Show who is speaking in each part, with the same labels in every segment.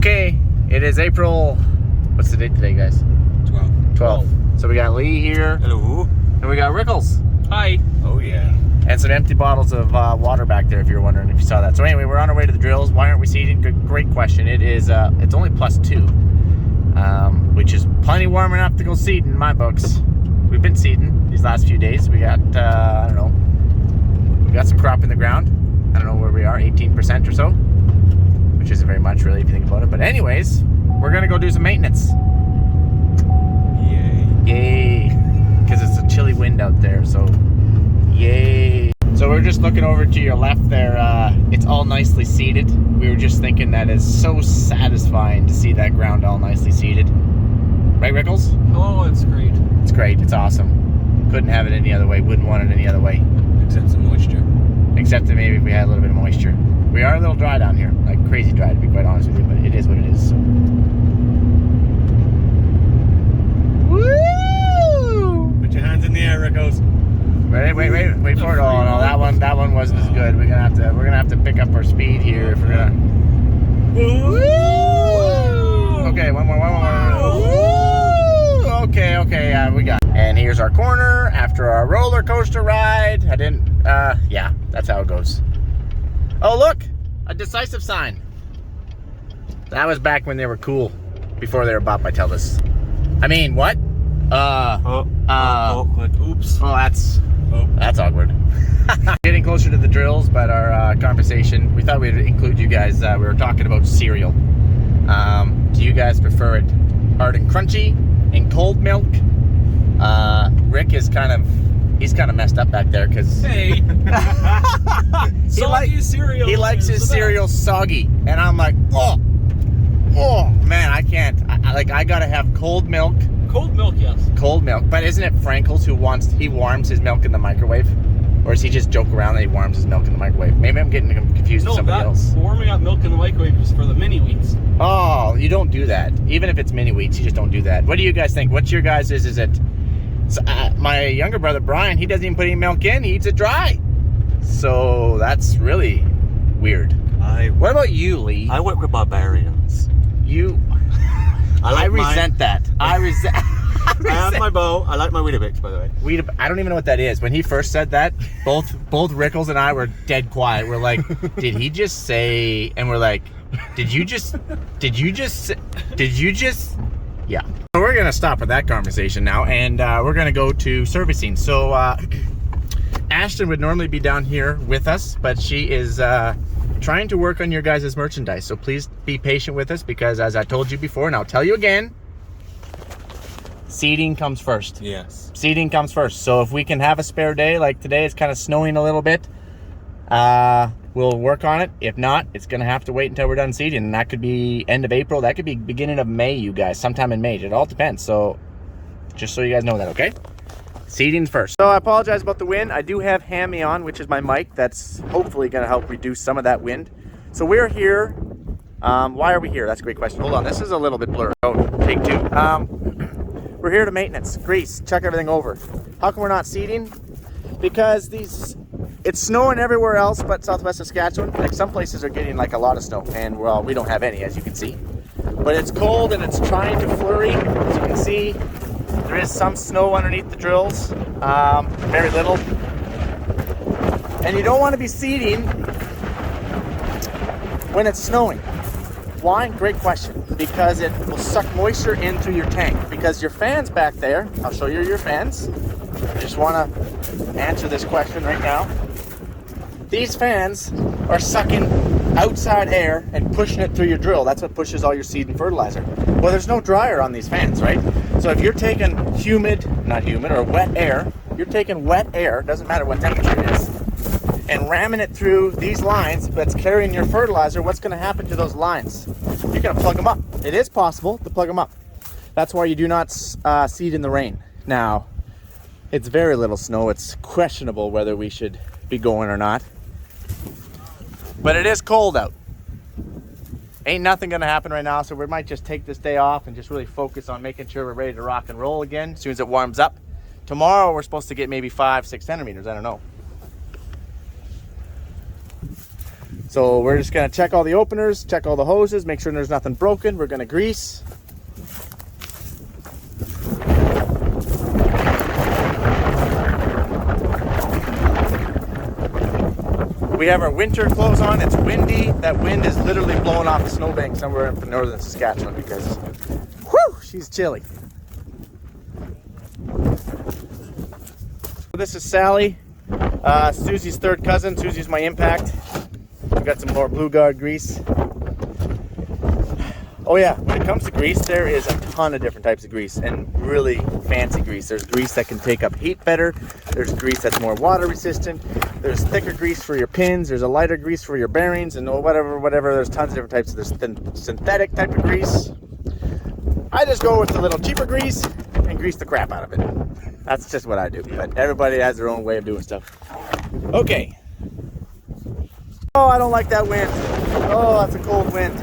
Speaker 1: Okay, it is April, what's the date today, guys? 12th. So we got Lee here.
Speaker 2: Hello.
Speaker 1: And we got Rickles.
Speaker 2: Hi. Oh yeah.
Speaker 1: And some empty bottles of water back there if you're wondering if you saw that. So anyway, we're on our way to the drills. Why aren't we seeding? Great question. It is, it's only +2, which is plenty warm enough to go seeding in my books. We've been seeding these last few days. We got, I don't know, we got some crop in the ground. I don't know where we are, 18% or so, which isn't very much really if you think about it. But anyways, we're gonna go do some maintenance. Yay, because it's a chilly wind out there, so yay. So we're just looking over to your left there. It's all nicely seeded. We were just thinking that is so satisfying to see that ground all nicely seeded. Right, Rickles?
Speaker 2: Oh, it's great.
Speaker 1: It's great. It's awesome. Couldn't have it any other way. Wouldn't want it any other way.
Speaker 2: Except some moisture.
Speaker 1: Except that maybe if we had a little bit of moisture. We are a little dry down here. Like crazy dry, to be quite honest with you, but it is what it is. So.
Speaker 2: Put your hands in the air, Rickos.
Speaker 1: Wait for it. Oh no, that one wasn't as good. We're gonna have to pick up our speed here if we're gonna. Okay, one more. Okay, we got it. And here's our corner after our roller coaster ride. Yeah, that's how it goes. Oh look, a decisive sign. That was back when they were cool, before they were bought by Telus. I mean, what?
Speaker 2: Awkward. Oops.
Speaker 1: Oh, that's awkward. Getting closer to the drills, but our conversation, we thought we'd include you guys. We were talking about cereal. Do you guys prefer it hard and crunchy in cold milk? Rick is he's kind of messed up back there because
Speaker 2: Hey. Soggy cereal.
Speaker 1: He likes his cereal soggy, and I'm like, oh man, I can't. I gotta have cold milk.
Speaker 2: Cold milk, yes.
Speaker 1: Cold milk, but isn't it Frankel's who warms his milk in the microwave? Or does he just joke around that he warms his milk in the microwave? Maybe I'm getting confused with somebody else.
Speaker 2: Warming up milk in the microwave is for the mini wheats.
Speaker 1: Oh, you don't do that. Even if it's mini wheats, you just don't do that. What do you guys think? What's your guys' is it? So, my younger brother, Brian, he doesn't even put any milk in. He eats it dry. So that's really weird. What about you, Lee?
Speaker 3: I work with barbarians.
Speaker 1: I resent that. I
Speaker 3: have my bow. I like my Weetabix, by the way.
Speaker 1: I don't even know what that is. When he first said that, both Rickles and I were dead quiet. We're like, did he just say? And we're like, did you just? Yeah. So we're gonna stop with that conversation now, and we're gonna go to servicing. So Ashton would normally be down here with us, but she is trying to work on your guys' merchandise. So please be patient with us, because as I told you before, and I'll tell you again, seeding comes first.
Speaker 3: Yes.
Speaker 1: Seeding comes first. So if we can have a spare day, like today, it's kind of snowing a little bit, we'll work on it. If not, it's going to have to wait until we're done seeding. And that could be end of April. That could be beginning of May, you guys. Sometime in May. It all depends. So just so you guys know that, okay? Seeding first. So I apologize about the wind. I do have Hammy on, which is my mic. That's hopefully going to help reduce some of that wind. So we're here. Why are we here? That's a great question. Hold on. This is a little bit blurry. Oh, take two. We're here to maintenance, grease, check everything over. How come we're not seeding? Because it's snowing everywhere else but southwest Saskatchewan. Like some places are getting like a lot of snow, and well, we don't have any, as you can see. But it's cold and it's trying to flurry. As you can see, there is some snow underneath the drills, very little. And you don't want to be seeding when it's snowing. Why? Great question. Because it will suck moisture in through your tank. Because your fans back there, I'll show you your fans. I just want to answer this question right now. These fans are sucking outside air and pushing it through your drill. That's what pushes all your seed and fertilizer. Well, there's no dryer on these fans, right? So if you're taking wet air, you're taking wet air, doesn't matter what temperature it is, and ramming it through these lines that's carrying your fertilizer, what's going to happen to those lines? You're going to plug them up. It is possible to plug them up. That's why you do not seed in the rain. Now, it's very little snow. It's questionable whether we should be going or not. But it is cold out. Ain't nothing going to happen right now, so we might just take this day off and just really focus on making sure we're ready to rock and roll again as soon as it warms up. Tomorrow, we're supposed to get maybe 5-6 centimeters. I don't know. So we're just gonna check all the openers, check all the hoses, make sure there's nothing broken. We're gonna grease. We have our winter clothes on. It's windy. That wind is literally blowing off the snowbank somewhere in northern Saskatchewan because, whew, she's chilly. This is Sally, Susie's third cousin. Susie's my impact. We've got some more Blue Guard grease. Oh yeah, when it comes to grease, there is a ton of different types of grease and really fancy grease. There's grease that can take up heat better. There's grease that's more water resistant. There's thicker grease for your pins. There's a lighter grease for your bearings and whatever. There's tons of different types. There's synthetic type of grease. I just go with the little cheaper grease and grease the crap out of it. That's just what I do. But everybody has their own way of doing stuff. Okay. Oh, I don't like that wind. Oh, that's a cold wind.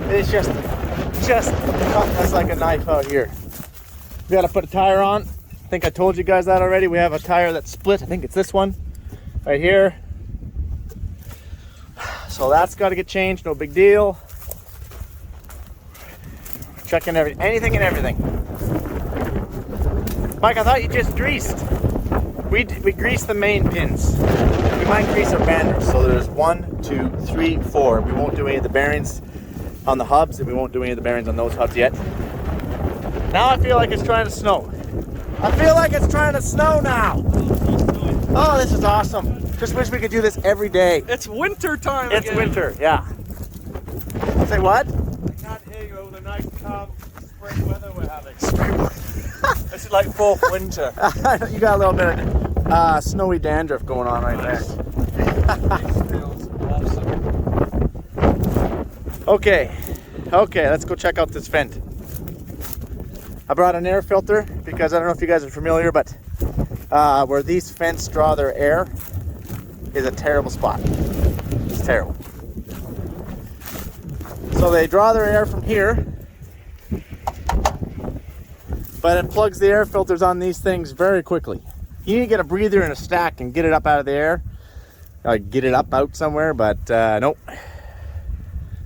Speaker 1: It's just cutting us like a knife out here. We gotta put a tire on. I think I told you guys that already. We have a tire that's split. I think it's this one right here. So that's got to get changed. No big deal. Checking anything and everything. Mike, I thought you just greased. We grease the main pins. We might grease our banders. So there's 1, 2, 3, 4. We won't do any of the bearings on the hubs, and we won't do any of the bearings on those hubs yet. Now I feel like it's trying to snow. I feel like it's trying to snow now. Oh, this is awesome. Just wish we could do this every day.
Speaker 2: It's winter time
Speaker 1: It's winter, yeah. Say what?
Speaker 2: I can't hear you over the nice calm spring weather we're having. This is like fourth winter.
Speaker 1: You got a little bit of snowy dandruff going on right there. Okay, let's go check out this vent. I brought an air filter because I don't know if you guys are familiar, but where these vents draw their air is a terrible spot. It's terrible. So they draw their air from here, but it plugs the air filters on these things very quickly. You need to get a breather and a stack and get it up out of the air. Get it up out somewhere, but nope.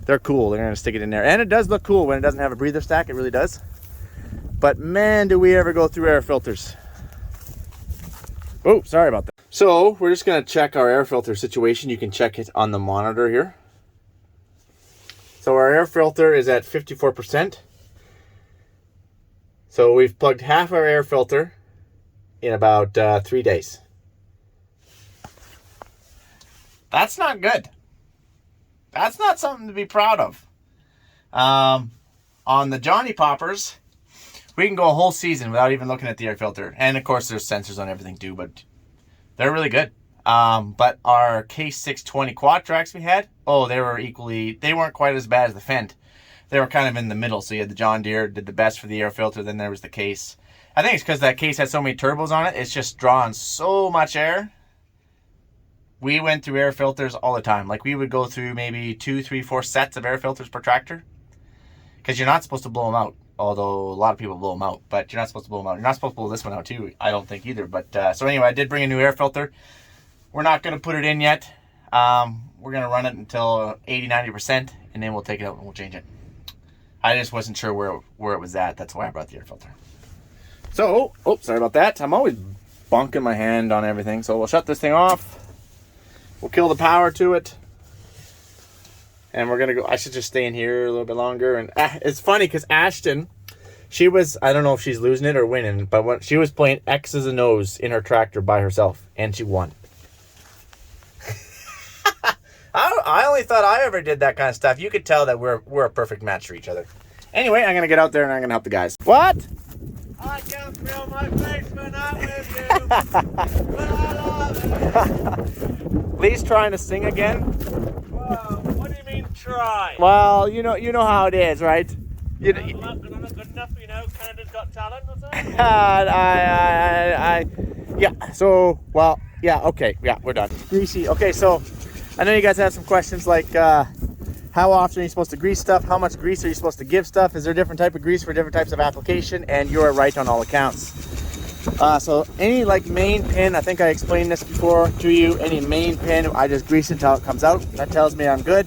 Speaker 1: They're cool. They're going to stick it in there. And it does look cool when it doesn't have a breather stack. It really does. But man, do we ever go through air filters. Oh, sorry about that. So we're just going to check our air filter situation. You can check it on the monitor here. So our air filter is at 54%. So we've plugged half our air filter in about 3 days. That's not good. That's not something to be proud of. On the Johnny Poppers, we can go a whole season without even looking at the air filter. And of course, there's sensors on everything too, but they're really good. But our Case 620 quad tracks we had, they weren't quite as bad as the Fendt. They were kind of in the middle. So you had the John Deere, did the best for the air filter. Then there was the Case. I think it's because that Case had so many turbos on it. It's just drawing so much air. We went through air filters all the time. Like we would go through maybe 2, 3, 4 sets of air filters per tractor. Because you're not supposed to blow them out. Although a lot of people blow them out. But you're not supposed to blow them out. You're not supposed to blow this one out too. I don't think either. But so anyway, I did bring a new air filter. We're not going to put it in yet. We're going to run it until 80, 90%. And then we'll take it out and we'll change it. I just wasn't sure where it was at. That's why I brought the air filter. So, sorry about that. I'm always bonking my hand on everything. So we'll shut this thing off. We'll kill the power to it. And we're going to go. I should just stay in here a little bit longer. And it's funny because Ashton, she was, I don't know if she's losing it or winning, but when she was playing X's and O's in her tractor by herself. And she won. I only thought I ever did that kind of stuff. You could tell that we're a perfect match for each other. Anyway, I'm going to get out there and I'm going to help the guys. What?
Speaker 2: I can feel my face when I'm with you, but I love it.
Speaker 1: Lee's trying to sing again.
Speaker 2: Whoa, what do you mean try?
Speaker 1: Well, you know how it is, right?
Speaker 2: I'm not good enough, Canada's Got Talent, was it?
Speaker 1: Yeah, so, well, yeah, okay, yeah, we're done. Greasy, okay, so, I know you guys have some questions like, how often are you supposed to grease stuff? How much grease are you supposed to give stuff? Is there a different type of grease for different types of application? And you are right on all accounts. So any like main pin, I think I explained this before to you, any main pin, I just grease it until it comes out. That tells me I'm good.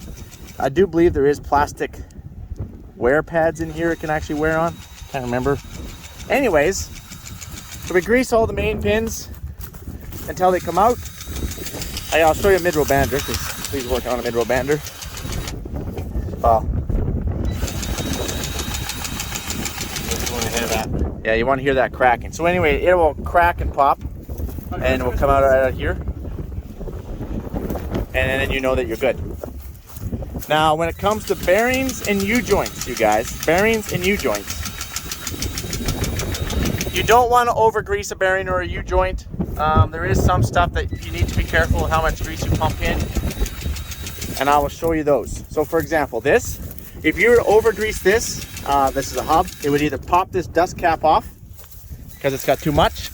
Speaker 1: I do believe there is plastic wear pads in here it can actually wear on. Can't remember. Anyways, so we grease all the main pins until they come out. I'll show you a mid-row bander because please working on a mid-row bander. Well,
Speaker 3: Just want to hear that.
Speaker 1: yeah, you want to hear that cracking. So anyway, it will crack and pop, and it will come out right out here, and then you know that you're good. Now, when it comes to bearings and U-joints, you guys, bearings and U-joints, you don't want to over-grease a bearing or a U-joint. There is some stuff that you need to be careful of how much grease you pump in, and I will show you those. So for example, this, if you were to over-grease this, this is a hub, it would either pop this dust cap off because it's got too much,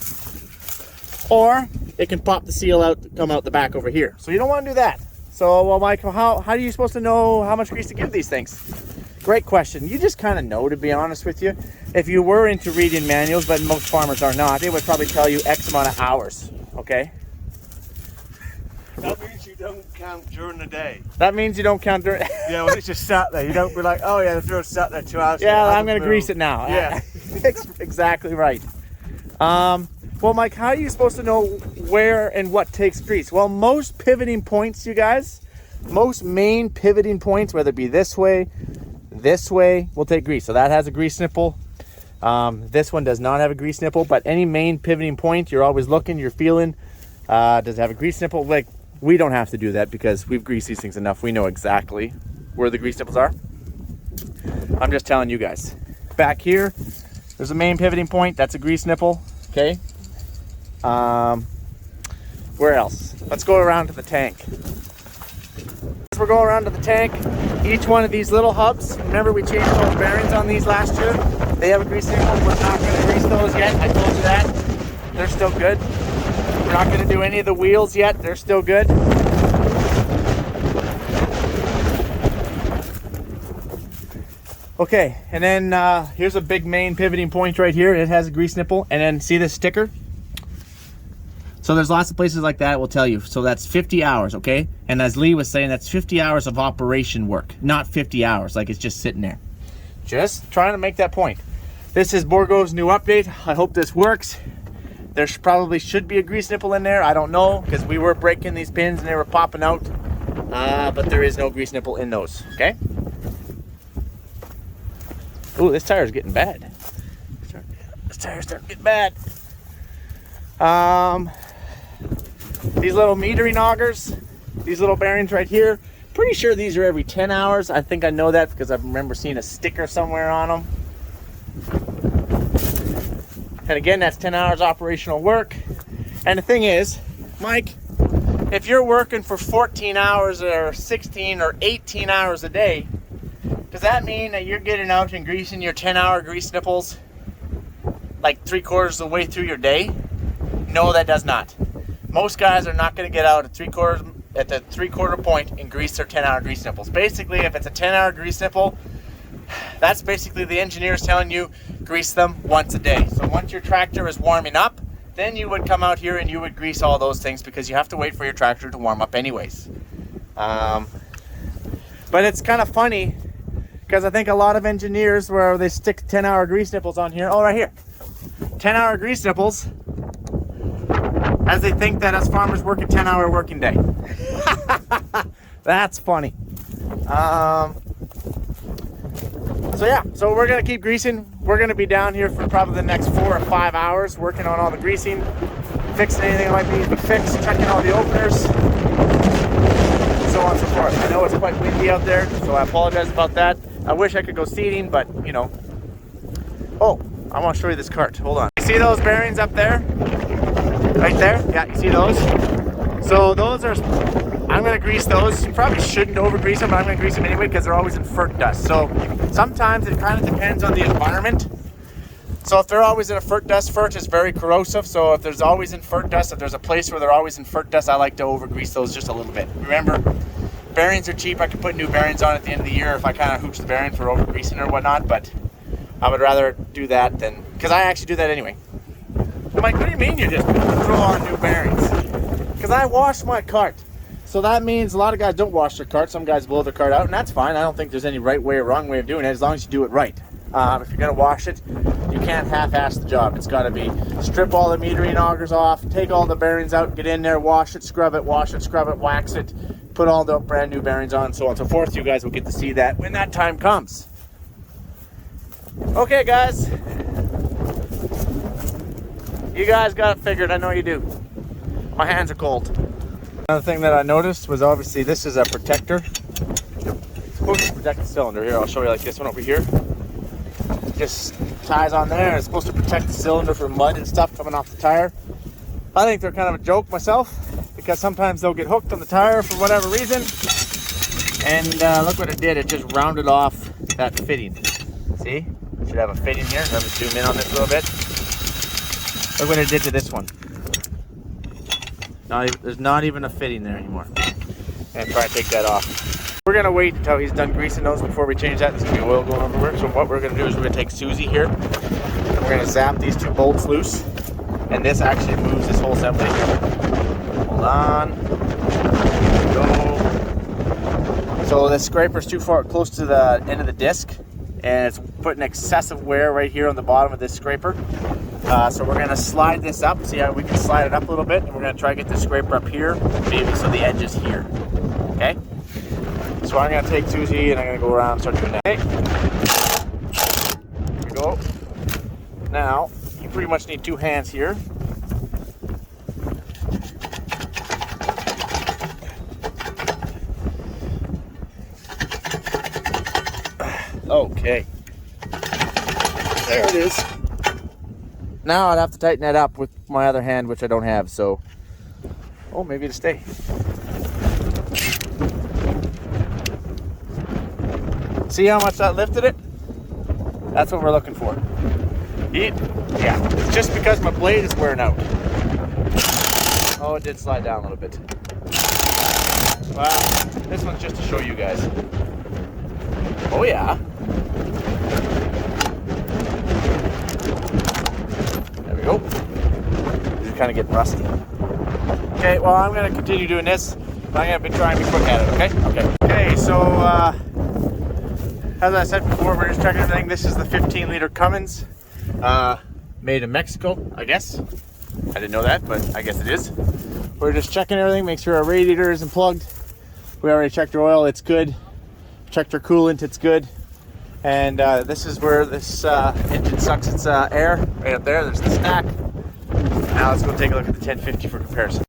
Speaker 1: or it can pop the seal out, come out the back over here. So you don't want to do that. So, well, Mike, how are you supposed to know how much grease to give these things? Great question. You just kind of know, to be honest with you. If you were into reading manuals, but most farmers are not, it would probably tell you X amount of hours, okay?
Speaker 2: That means you don't count during the day.
Speaker 1: That means you don't count during...
Speaker 2: Yeah, when it's just sat there, you don't be like, oh yeah, the drill sat there 2 hours.
Speaker 1: Yeah, I'm going to grease it now.
Speaker 2: Yeah.
Speaker 1: Exactly right. Well, Mike, how are you supposed to know where and what takes grease? Well, most pivoting points, you guys, most main pivoting points, whether it be this way, will take grease. So that has a grease nipple. This one does not have a grease nipple, but any main pivoting point, you're always looking, you're feeling, does it have a grease nipple? Like, we don't have to do that because we've greased these things enough. We know exactly where the grease nipples are. I'm just telling you guys. Back here, there's a main pivoting point. That's a grease nipple, okay? Where else? Let's go around to the tank. As we're going around to the tank, each one of these little hubs, remember we changed those bearings on these last year? They have a grease nipple. We're not going to grease those yet. I told you that. They're still good. We're not going to do any of the wheels yet. They're still good. Okay, and then here's a big main pivoting point right here. It has a grease nipple. And then see this sticker? So there's lots of places like that will tell you. So that's 50 hours, okay? And as Lee was saying, that's 50 hours of operation work, not 50 hours, like it's just sitting there. Just trying to make that point. This is Bourgault's new update. I hope this works. There probably should be a grease nipple in there. I don't know, because we were breaking these pins and they were popping out. But there is no grease nipple in those, okay? Ooh, this tire's getting bad. This tire's starting to get bad. These little metering augers, these little bearings right here, pretty sure these are every 10 hours. I think I know that because I remember seeing a sticker somewhere on them. And again, that's 10 hours operational work. And the thing is, Mike, if you're working for 14 hours or 16 or 18 hours a day, does that mean that you're getting out and greasing your 10-hour grease nipples like 3/4 of the way through your day? No, that does not. Most guys are not going to get out at the three-quarter point and grease their 10-hour grease nipples. Basically, if it's a 10-hour grease nipple, that's basically the engineers telling you grease them once a day. So once your tractor is warming up, then you would come out here and you would grease all those things because you have to wait for your tractor to warm up anyways. But it's kind of funny because I think a lot of engineers where they stick 10-hour grease nipples on here, oh, right here, 10-hour grease nipples, as they think that us farmers work a 10-hour working day. That's funny. So yeah, so we're gonna keep greasing. We're gonna be down here for probably the next 4 or 5 hours working on all the greasing, fixing anything that might need to be fixed, checking all the openers, so on and so forth. I know it's quite windy out there, so I apologize about that. I wish I could go seeding, but you know. Oh, I want to show you this cart. Hold on. You see those bearings up there? Right there? Yeah, you see those? So those are, I'm going to grease those. You probably shouldn't over grease them, but I'm going to grease them anyway because they're always in fert dust. So sometimes it kind of depends on the environment. So if they're always in a fert dust, fert is very corrosive. So if there's always in fert dust, if there's a place where they're always in fert dust, I like to over grease those just a little bit. Remember, bearings are cheap. I can put new bearings on at the end of the year if I kind of hooch the bearing for over greasing or whatnot, but I would rather do that than, because I actually do that anyway. I'm like, what do you mean you just throw on new bearings? Because I wash my cart. So that means a lot of guys don't wash their cart. Some guys blow their cart out, and that's fine. I don't think there's any right way or wrong way of doing it, as long as you do it right. If you're gonna wash it, you can't half-ass the job. It's gotta be strip all the metering augers off, take all the bearings out, get in there, wash it, scrub it, wash it, scrub it, wax it, put all the brand new bearings on, so on and so forth. You guys will get to see that when that time comes. Okay, guys. You guys got it figured. I know you do. My hands are cold. Another thing that I noticed was obviously this is a protector. It's supposed to protect the cylinder. Here, I'll show you like this one over here. Just ties on there, and it's supposed to protect the cylinder from mud and stuff coming off the tire. I think they're kind of a joke myself, because sometimes they'll get hooked on the tire for whatever reason. And look what it did. It just rounded off that fitting. See? Should have a fitting here. Let me zoom in on this a little bit. Look what it did to this one. There's not even a fitting there anymore. And try and take that off. We're gonna wait until he's done greasing those before we change that. There's gonna be oil going everywhere. So what we're gonna do is we're gonna take Susie here. And we're gonna zap these two bolts loose. And this actually moves this whole assembly. Hold on. Go. So the scraper's too far close to the end of the disc. And it's putting excessive wear right here on the bottom of this scraper. So we're gonna slide this up, see how we can slide it up a little bit, and we're gonna try to get the scraper up here, maybe so the edge is here, okay? So I'm gonna take Susie and I'm gonna go around and start doing that. Okay. Here we go. Now, you pretty much need two hands here. Okay. There it is. Now I'd have to tighten that up with my other hand, which I don't have, so... Oh, maybe it'll stay. See how much that lifted it? That's what we're looking for. Yeah, it's just because my blade is wearing out. Oh, it did slide down a little bit. Well, this one's just to show you guys. Oh yeah. Go. These are kind of getting rusty. Okay, well, I'm going to continue doing this, but I'm going to be trying to be quick at it, okay? Okay, so, as I said before, we're just checking everything. This is the 15-liter Cummins, made in Mexico, I guess. I didn't know that, but I guess it is. We're just checking everything, make sure our radiator isn't plugged. We already checked our oil, it's good. Checked our coolant, it's good. And this is where this engine sucks its air, right up there. There's the stack. Now let's go take a look at the 1050 for comparison.